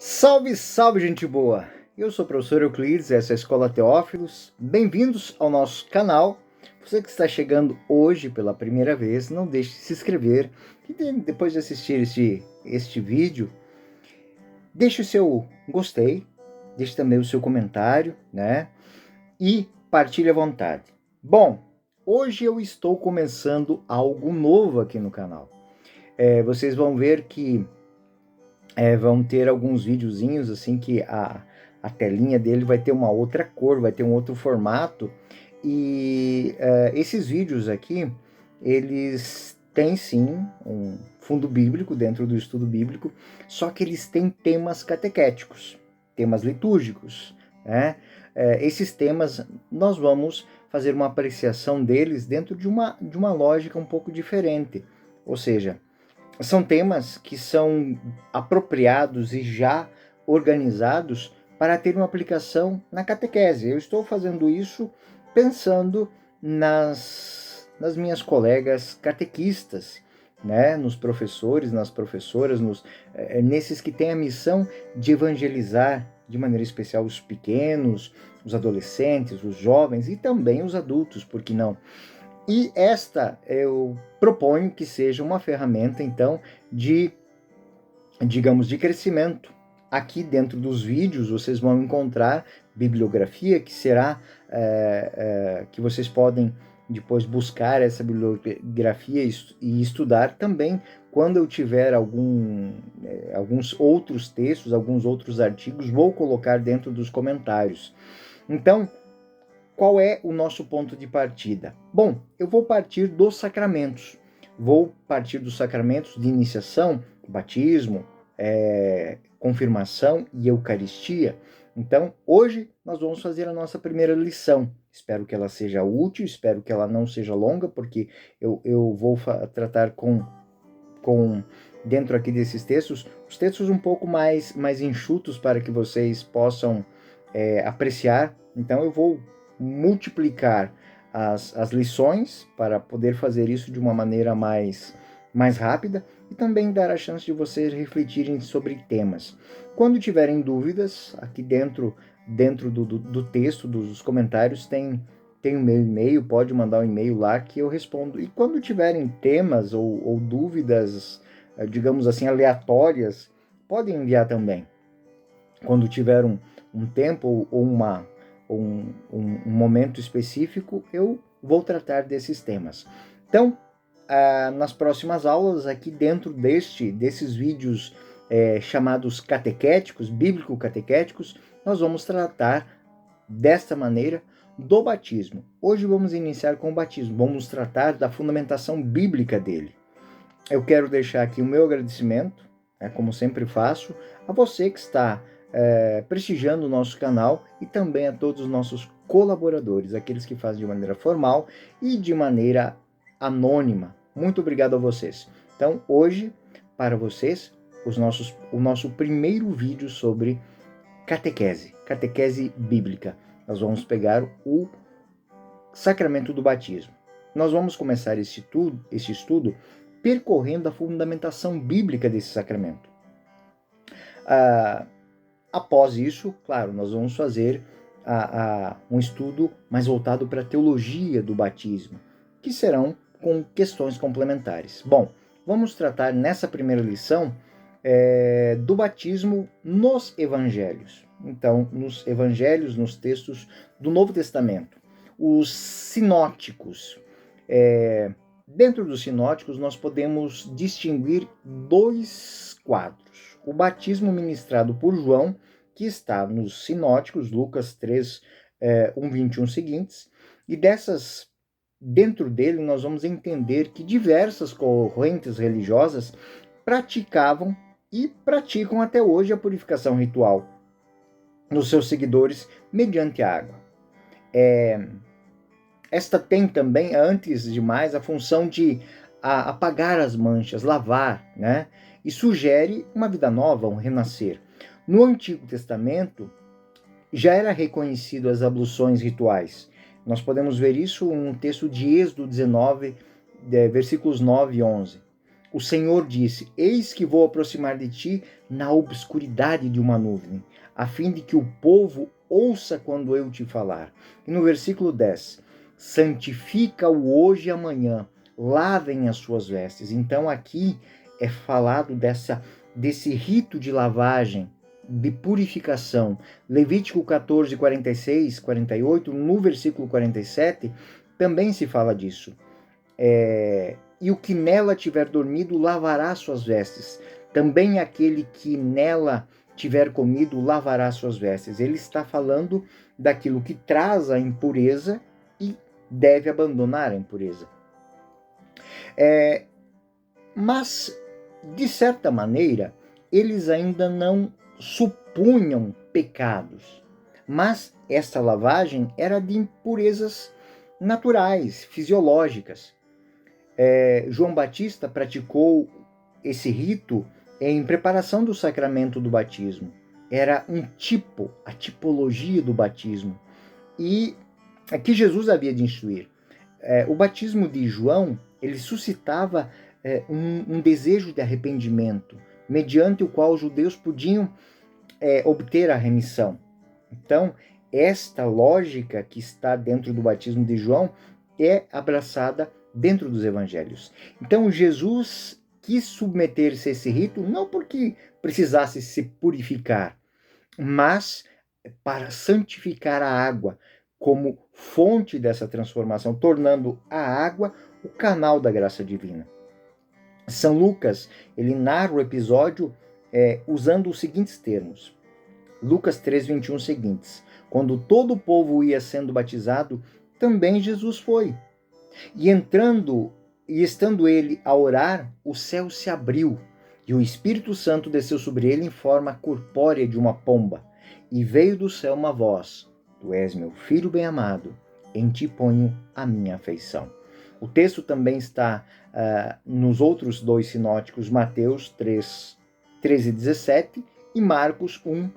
Salve, salve, gente boa! Eu sou o professor Euclides, essa é a Escola Teófilos. Bem-vindos ao nosso canal. Você que está chegando hoje pela primeira vez, não deixe de se inscrever e depois de assistir este vídeo, deixe o seu gostei, deixe também o seu comentário, né? E partilhe à vontade. Bom, hoje eu estou começando algo novo aqui no canal. Vocês vão ver que vão ter alguns videozinhos assim que a telinha dele vai ter uma outra cor, vai ter um outro formato. E esses vídeos aqui, eles têm sim um fundo bíblico dentro do estudo bíblico, só que eles têm temas catequéticos, temas litúrgicos, né? Esses temas nós vamos fazer uma apreciação deles dentro de uma lógica um pouco diferente, ou seja, são temas que são apropriados e já organizados para ter uma aplicação na catequese. Eu estou fazendo isso pensando nas minhas colegas catequistas, né? Nos professores, nas professoras, nesses que têm a missão de evangelizar de maneira especial os pequenos, os adolescentes, os jovens e também os adultos, por que não? E esta eu proponho que seja uma ferramenta, então, digamos, de crescimento. Aqui dentro dos vídeos vocês vão encontrar bibliografia que será, que vocês podem depois buscar essa bibliografia e estudar também quando eu tiver alguns outros textos, alguns outros artigos, vou colocar dentro dos comentários. Então, qual é o nosso ponto de partida? Bom, eu vou partir dos sacramentos. Vou partir dos sacramentos de iniciação, batismo, confirmação e Eucaristia. Então, hoje nós vamos fazer a nossa primeira lição. Espero que ela seja útil, espero que ela não seja longa, porque eu vou tratar com dentro aqui desses textos, os textos um pouco mais enxutos para que vocês possam apreciar. Então, eu vou multiplicar as lições para poder fazer isso de uma maneira mais rápida e também dar a chance de vocês refletirem sobre temas. Quando tiverem dúvidas, aqui dentro do texto, dos comentários, tem o meu e-mail, pode mandar um e-mail lá que eu respondo. E quando tiverem temas ou dúvidas, digamos assim, aleatórias, podem enviar também. Quando tiver um tempo ou um momento específico, eu vou tratar desses temas. Então, nas próximas aulas, aqui dentro desses vídeos chamados catequéticos, bíblico-catequéticos, nós vamos tratar desta maneira do batismo. Hoje vamos iniciar com o batismo, vamos tratar da fundamentação bíblica dele. Eu quero deixar aqui o meu agradecimento, como sempre faço, a você que está prestigiando o nosso canal e também a todos os nossos colaboradores, aqueles que fazem de maneira formal e de maneira anônima. Muito obrigado a vocês. Então, hoje, para vocês, o nosso primeiro vídeo sobre catequese bíblica. Nós vamos pegar o sacramento do batismo. Nós vamos começar esse estudo percorrendo a fundamentação bíblica desse sacramento. Após isso, claro, nós vamos fazer um estudo mais voltado para a teologia do batismo, que serão com questões complementares. Bom, vamos tratar nessa primeira lição do batismo nos evangelhos. Então, nos evangelhos, nos textos do Novo Testamento. Os sinóticos. Dentro dos sinóticos, nós podemos distinguir dois quadros. O batismo ministrado por João, que está nos sinóticos, Lucas 3, 1, 21 seguintes, e dentro dele nós vamos entender que diversas correntes religiosas praticavam e praticam até hoje a purificação ritual nos seus seguidores mediante a água. Esta tem também, antes de mais, a função de apagar as manchas, lavar, né? E sugere uma vida nova, um renascer. No Antigo Testamento, já era reconhecido as abluções rituais. Nós podemos ver isso em um texto de Êxodo 19, versículos 9 e 11. o Senhor disse: eis que vou aproximar de ti na obscuridade de uma nuvem, a fim de que o povo ouça quando eu te falar. E no versículo 10, santifica-o hoje e amanhã, lavem as suas vestes. Então aqui é falado desse rito de lavagem, de purificação. Levítico 14, 46, 48, no versículo 47, também se fala disso. E o que nela tiver dormido lavará suas vestes. Também aquele que nela tiver comido lavará suas vestes. Ele está falando daquilo que traz a impureza e deve abandonar a impureza. Mas, de certa maneira, eles ainda não supunham pecados. Mas esta lavagem era de impurezas naturais, fisiológicas. João Batista praticou esse rito em preparação do sacramento do batismo. Era um tipo, a tipologia do batismo. E que Jesus havia de instruir. O batismo de João, ele suscitava um desejo de arrependimento, mediante o qual os judeus podiam obter a remissão. Então, esta lógica que está dentro do batismo de João é abraçada dentro dos evangelhos. Então, Jesus quis submeter-se a esse rito não porque precisasse se purificar, mas para santificar a água como fonte dessa transformação, tornando a água o canal da graça divina. São Lucas, ele narra o episódio usando os seguintes termos. Lucas 3:21 seguintes. Quando todo o povo ia sendo batizado, também Jesus foi. E estando ele a orar, o céu se abriu, e o Espírito Santo desceu sobre ele em forma corpórea de uma pomba. E veio do céu uma voz: Tu és meu filho bem-amado, em ti ponho a minha afeição. O texto também está nos outros dois sinóticos, Mateus 3, 13 e 17 e Marcos 1,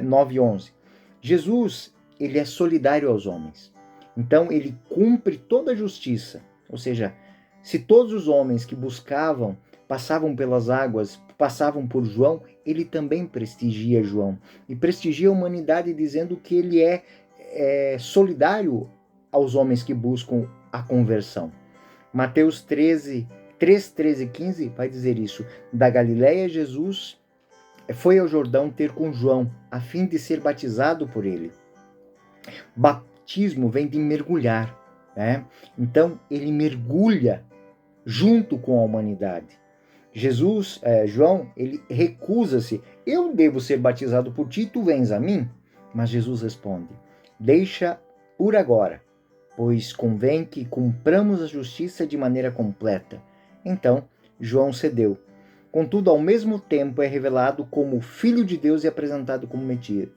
9 e 11. Jesus, ele é solidário aos homens. Então, ele cumpre toda a justiça. Ou seja, se todos os homens que buscavam, passavam pelas águas, passavam por João, ele também prestigia João. E prestigia a humanidade dizendo que ele é solidário aos homens que buscam a conversão. Mateus 13, 3, 13 e 15 vai dizer isso. Da Galileia, Jesus foi ao Jordão ter com João, a fim de ser batizado por ele. Batismo vem de mergulhar, né? Então, ele mergulha junto com a humanidade. João, ele recusa-se. Eu devo ser batizado por ti, tu vens a mim? Mas Jesus responde: deixa por agora, pois convém que cumpramos a justiça de maneira completa. Então, João cedeu. Contudo, ao mesmo tempo é revelado como Filho de Deus e apresentado como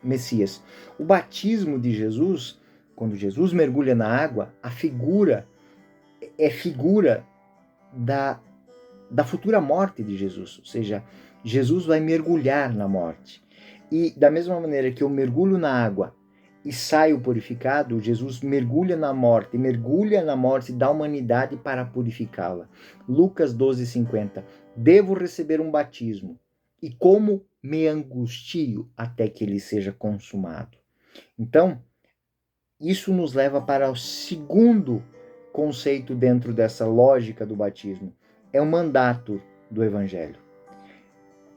Messias. O batismo de Jesus, quando Jesus mergulha na água, a figura é figura da futura morte de Jesus. Ou seja, Jesus vai mergulhar na morte. E da mesma maneira que eu mergulho na água e saio purificado, Jesus mergulha na morte da humanidade para purificá-la. Lucas 12:50. Devo receber um batismo, e como me angustio até que ele seja consumado. Então, isso nos leva para o segundo conceito dentro dessa lógica do batismo. É o mandato do Evangelho.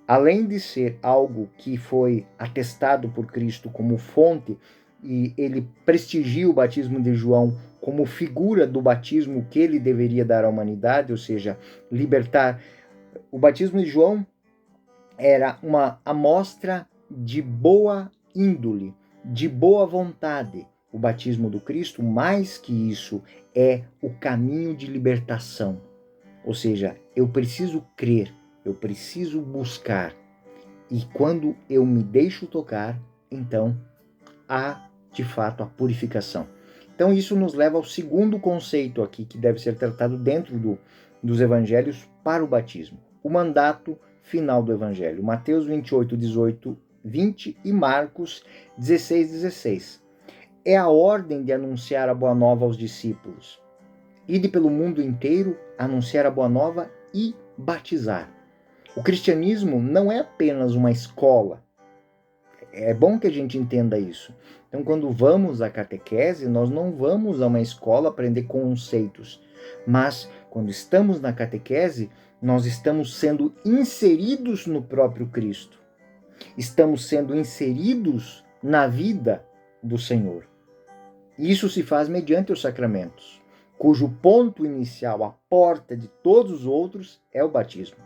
Além de ser algo que foi atestado por Cristo como fonte, e ele prestigia o batismo de João como figura do batismo que ele deveria dar à humanidade, ou seja, libertar. O batismo de João era uma amostra de boa índole, de boa vontade. O batismo do Cristo, mais que isso, é o caminho de libertação. Ou seja, eu preciso crer, eu preciso buscar. E quando eu me deixo tocar, então há, de fato, a purificação. Então isso nos leva ao segundo conceito aqui, que deve ser tratado dentro dos evangelhos para o batismo. O mandato final do evangelho. Mateus 28, 18, 20 e Marcos 16, 16. É a ordem de anunciar a boa nova aos discípulos. Ide pelo mundo inteiro, anunciar a boa nova e batizar. O cristianismo não é apenas uma escola. É bom que a gente entenda isso. Então, quando vamos à catequese, nós não vamos a uma escola aprender conceitos, mas quando estamos na catequese, nós estamos sendo inseridos no próprio Cristo. Estamos sendo inseridos na vida do Senhor. Isso se faz mediante os sacramentos, cujo ponto inicial, a porta de todos os outros, é o batismo.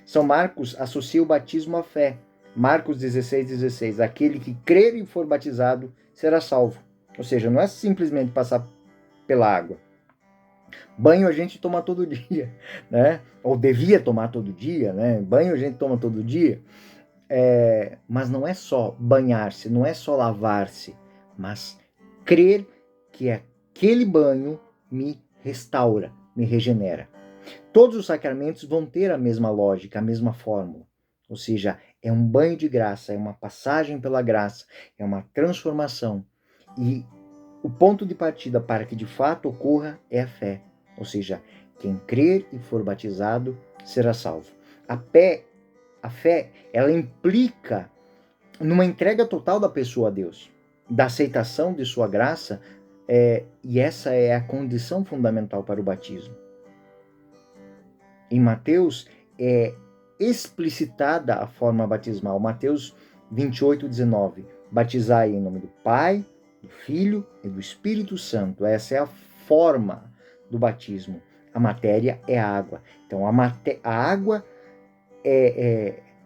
São Marcos associa o batismo à fé. Marcos 16:16, aquele que crer e for batizado será salvo. Ou seja, não é simplesmente passar pela água. Banho a gente toma todo dia, né? Ou devia tomar todo dia, né? Banho a gente toma todo dia. Mas não é só banhar-se, não é só lavar-se, mas crer que aquele banho me restaura, me regenera. Todos os sacramentos vão ter a mesma lógica, a mesma fórmula. Ou seja, é um banho de graça, é uma passagem pela graça, é uma transformação. E o ponto de partida para que de fato ocorra é a fé. Ou seja, quem crer e for batizado será salvo. A fé, ela implica numa entrega total da pessoa a Deus, da aceitação de sua graça, e essa é a condição fundamental para o batismo. Em Mateus é explicitada a forma batismal. Mateus 28:19. Batizai em nome do Pai, do Filho e do Espírito Santo. Essa é a forma do batismo. A matéria é a água. Então, a água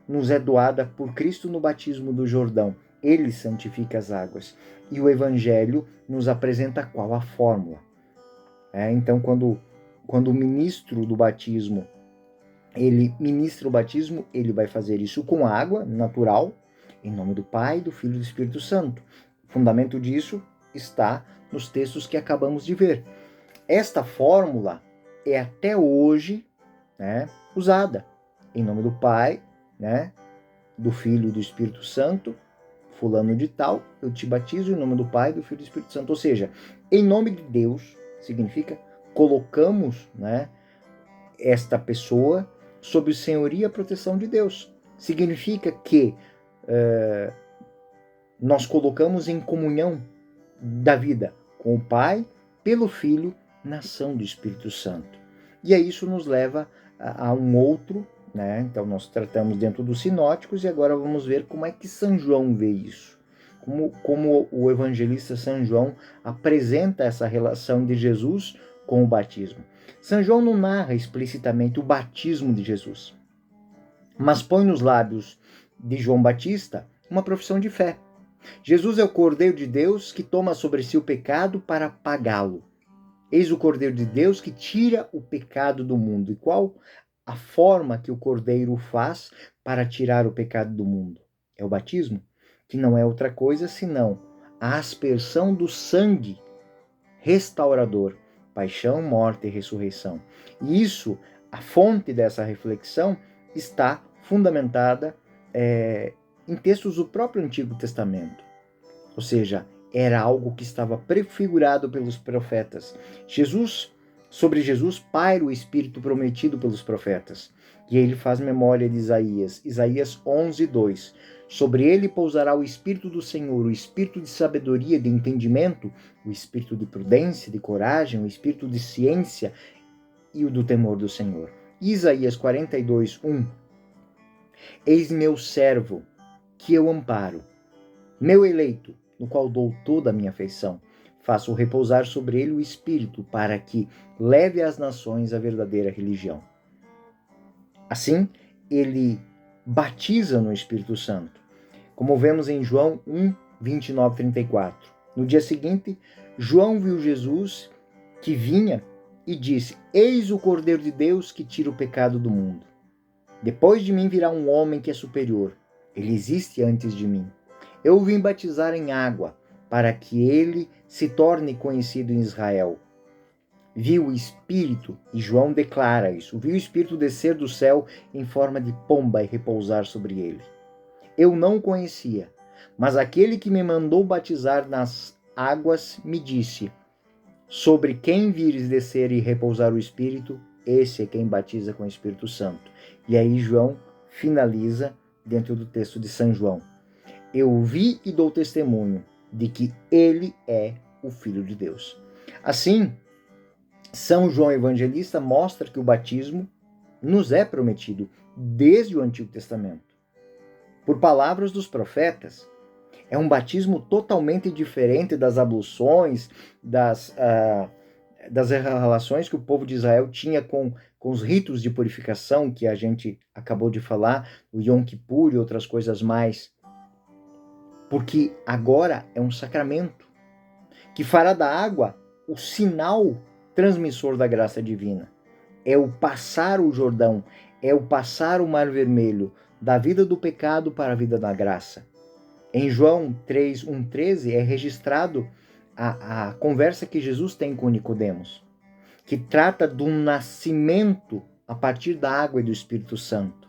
nos é doada por Cristo no batismo do Jordão. Ele santifica as águas. E o Evangelho nos apresenta qual a fórmula. Então, quando o ministro do batismo, ele ministra o batismo, ele vai fazer isso com água natural, em nome do Pai, do Filho e do Espírito Santo. O fundamento disso está nos textos que acabamos de ver. Esta fórmula é até hoje, usada. Em nome do Pai, do Filho e do Espírito Santo, fulano de tal, eu te batizo em nome do Pai, do Filho e do Espírito Santo. Ou seja, em nome de Deus, significa colocamos, esta pessoa sob senhoria e proteção de Deus. Significa que nós colocamos em comunhão da vida com o Pai, pelo Filho, na ação do Espírito Santo. E aí isso nos leva a um outro, Então nós tratamos dentro dos sinóticos e agora vamos ver como é que São João vê isso. Como o evangelista São João apresenta essa relação de Jesus com o batismo. São João não narra explicitamente o batismo de Jesus, mas põe nos lábios de João Batista uma profissão de fé. Jesus é o Cordeiro de Deus que toma sobre si o pecado para pagá-lo. Eis o Cordeiro de Deus que tira o pecado do mundo. E qual a forma que o Cordeiro faz para tirar o pecado do mundo? É o batismo, que não é outra coisa senão a aspersão do sangue restaurador, paixão, morte e ressurreição. E isso, a fonte dessa reflexão, está fundamentada em textos do próprio Antigo Testamento. Ou seja, era algo que estava prefigurado pelos profetas. Sobre Jesus paira o Espírito prometido pelos profetas. E ele faz memória de Isaías 11:2. Sobre ele pousará o Espírito do Senhor, o Espírito de sabedoria, de entendimento, o Espírito de prudência, de coragem, o Espírito de ciência e o do temor do Senhor. Isaías 42:1. Eis meu servo, que eu amparo, meu eleito, no qual dou toda a minha afeição. Faço repousar sobre ele o Espírito, para que leve às nações a verdadeira religião. Assim, ele batiza no Espírito Santo, como vemos em João 1:29-34. No dia seguinte, João viu Jesus que vinha e disse: Eis o Cordeiro de Deus que tira o pecado do mundo. Depois de mim virá um homem que é superior. Ele existe antes de mim. Eu o vim batizar em água, para que ele se torne conhecido em Israel. Viu o Espírito, e João declara isso, viu o Espírito descer do céu em forma de pomba e repousar sobre ele. Eu não o conhecia, mas aquele que me mandou batizar nas águas me disse: sobre quem vires descer e repousar o Espírito, esse é quem batiza com o Espírito Santo. E aí João finaliza dentro do texto de São João. Eu vi e dou testemunho de que ele é o Filho de Deus. Assim, São João Evangelista mostra que o batismo nos é prometido desde o Antigo Testamento. Por palavras dos profetas, é um batismo totalmente diferente das abluções, das relações que o povo de Israel tinha com os ritos de purificação que a gente acabou de falar, o Yom Kippur e outras coisas mais. Porque agora é um sacramento que fará da água o sinal transmissor da graça divina. É o passar o Jordão, é o passar o Mar Vermelho, da vida do pecado para a vida da graça. Em João 3:13 é registrado a conversa que Jesus tem com Nicodemos, que trata do nascimento a partir da água e do Espírito Santo.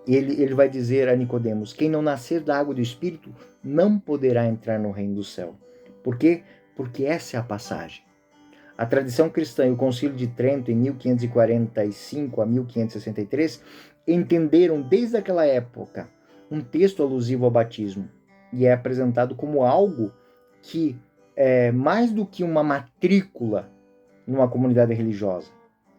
Ele vai dizer a Nicodemos: quem não nascer da água e do Espírito não poderá entrar no reino do céu. Por quê? Porque essa é a passagem. A tradição cristã e o Concílio de Trento, em 1545 a 1563, entenderam desde aquela época um texto alusivo ao batismo e é apresentado como algo que é mais do que uma matrícula numa comunidade religiosa.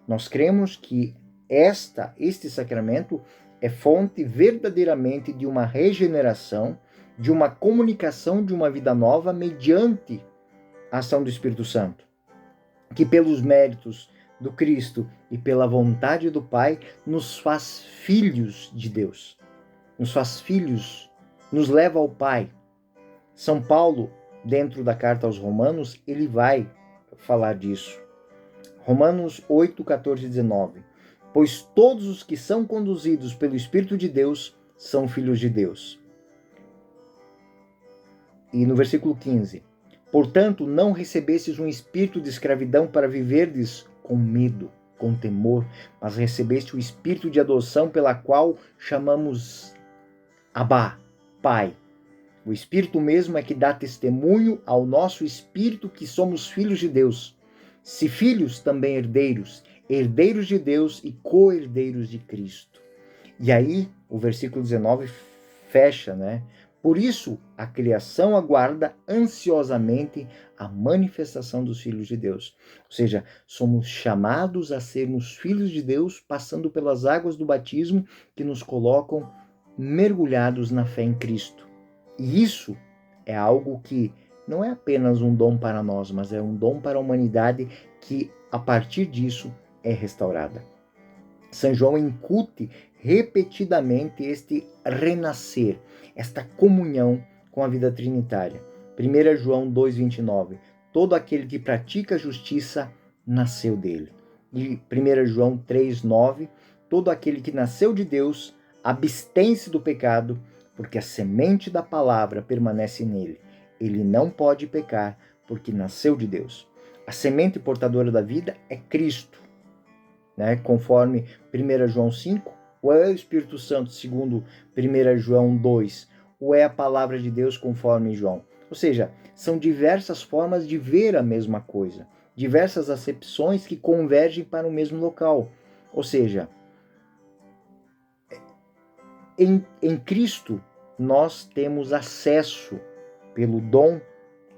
Nós cremos que este sacramento é fonte verdadeiramente de uma regeneração, de uma comunicação de uma vida nova mediante a ação do Espírito Santo, que pelos méritos do Cristo e pela vontade do Pai nos faz filhos de Deus, nos faz filhos, nos leva ao Pai. São Paulo, dentro da carta aos Romanos, ele vai falar disso. Romanos 8, 14 e 19. Pois todos os que são conduzidos pelo Espírito de Deus são filhos de Deus. E no versículo 15. Portanto, não recebestes um espírito de escravidão para viverdes com medo, com temor, mas recebeste o espírito de adoção pela qual chamamos Abá, Pai. O Espírito mesmo é que dá testemunho ao nosso espírito que somos filhos de Deus. Se filhos, também herdeiros, herdeiros de Deus e co-herdeiros de Cristo. E aí, o versículo 19 fecha, né? Por isso, a criação aguarda ansiosamente a manifestação dos filhos de Deus. Ou seja, somos chamados a sermos filhos de Deus, passando pelas águas do batismo que nos colocam mergulhados na fé em Cristo. E isso é algo que não é apenas um dom para nós, mas é um dom para a humanidade que, a partir disso, é restaurada. São João incute repetidamente este renascer, esta comunhão com a vida trinitária. 1 João 2,29. Todo aquele que pratica a justiça nasceu dele. E 1 João 3,9. Todo aquele que nasceu de Deus abstém-se do pecado, porque a semente da palavra permanece nele. Ele não pode pecar, porque nasceu de Deus. A semente portadora da vida é Cristo, né? Conforme 1 João 5, ou é o Espírito Santo, segundo 1 João 2, ou é a palavra de Deus, conforme João. Ou seja, são diversas formas de ver a mesma coisa, diversas acepções que convergem para o mesmo local. Ou seja, em Cristo, nós temos acesso pelo dom,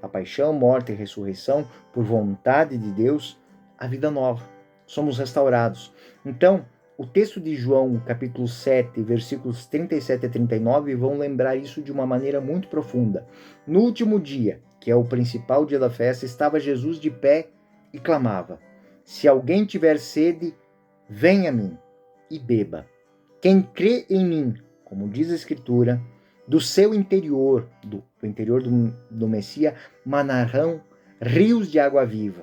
a paixão, morte e ressurreição, por vontade de Deus, à vida nova. Somos restaurados. Então, o texto de João, capítulo 7, versículos 37 a 39, vão lembrar isso de uma maneira muito profunda. No último dia, que é o principal dia da festa, estava Jesus de pé e clamava: se alguém tiver sede, venha a mim e beba. Quem crê em mim, como diz a Escritura, do seu interior, do interior do Messias, manarão rios de água viva.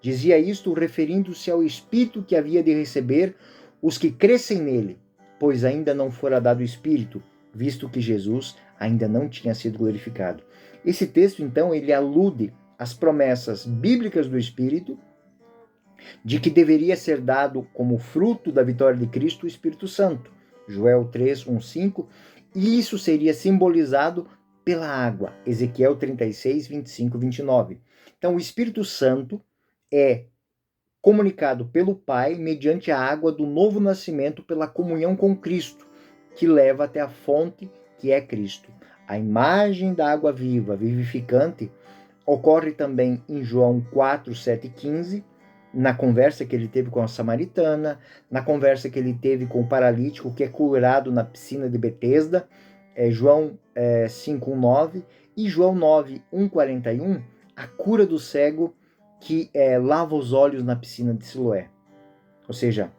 Dizia isto referindo-se ao Espírito que havia de receber os que crescem nele, pois ainda não fora dado o Espírito, visto que Jesus ainda não tinha sido glorificado. Esse texto, então, ele alude às promessas bíblicas do Espírito, de que deveria ser dado como fruto da vitória de Cristo o Espírito Santo. Joel 3, 1, 5, e isso seria simbolizado pela água. Ezequiel 36, 25, 29. Então, o Espírito Santo é comunicado pelo Pai mediante a água do novo nascimento pela comunhão com Cristo, que leva até a fonte, que é Cristo. A imagem da água viva, vivificante, ocorre também em João 4, 7 e 15, na conversa que ele teve com a samaritana, na conversa que ele teve com o paralítico que é curado na piscina de Betesda, João 5, 9, e João 9, 1, 41, a cura do cego que lava os olhos na piscina de Siloé. Ou seja,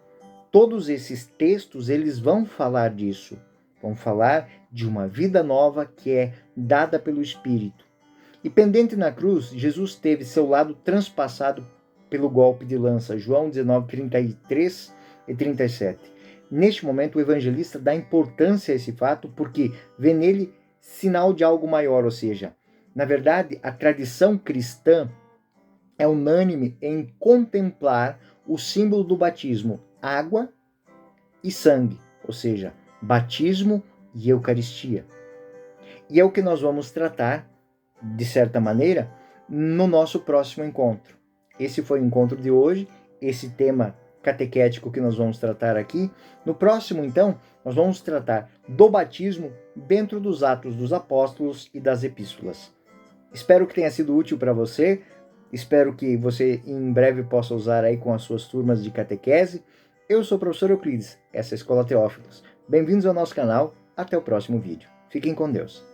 todos esses textos, eles vão falar disso. Vão falar de uma vida nova que é dada pelo Espírito. E pendente na cruz, Jesus teve seu lado transpassado pelo golpe de lança. João 19, 33 e 37. Neste momento, o evangelista dá importância a esse fato porque vê nele sinal de algo maior, ou seja, na verdade, a tradição cristã é unânime em contemplar o símbolo do batismo, água e sangue, ou seja, batismo e Eucaristia. E é o que nós vamos tratar, de certa maneira, no nosso próximo encontro. Esse foi o encontro de hoje, esse tema catequético que nós vamos tratar aqui. No próximo, então, nós vamos tratar do batismo dentro dos Atos dos Apóstolos e das Epístolas. Espero que tenha sido útil para você. Espero que você em breve possa usar aí com as suas turmas de catequese. Eu sou o professor Euclides, essa é a Escola Teófilos. Bem-vindos ao nosso canal, até o próximo vídeo. Fiquem com Deus.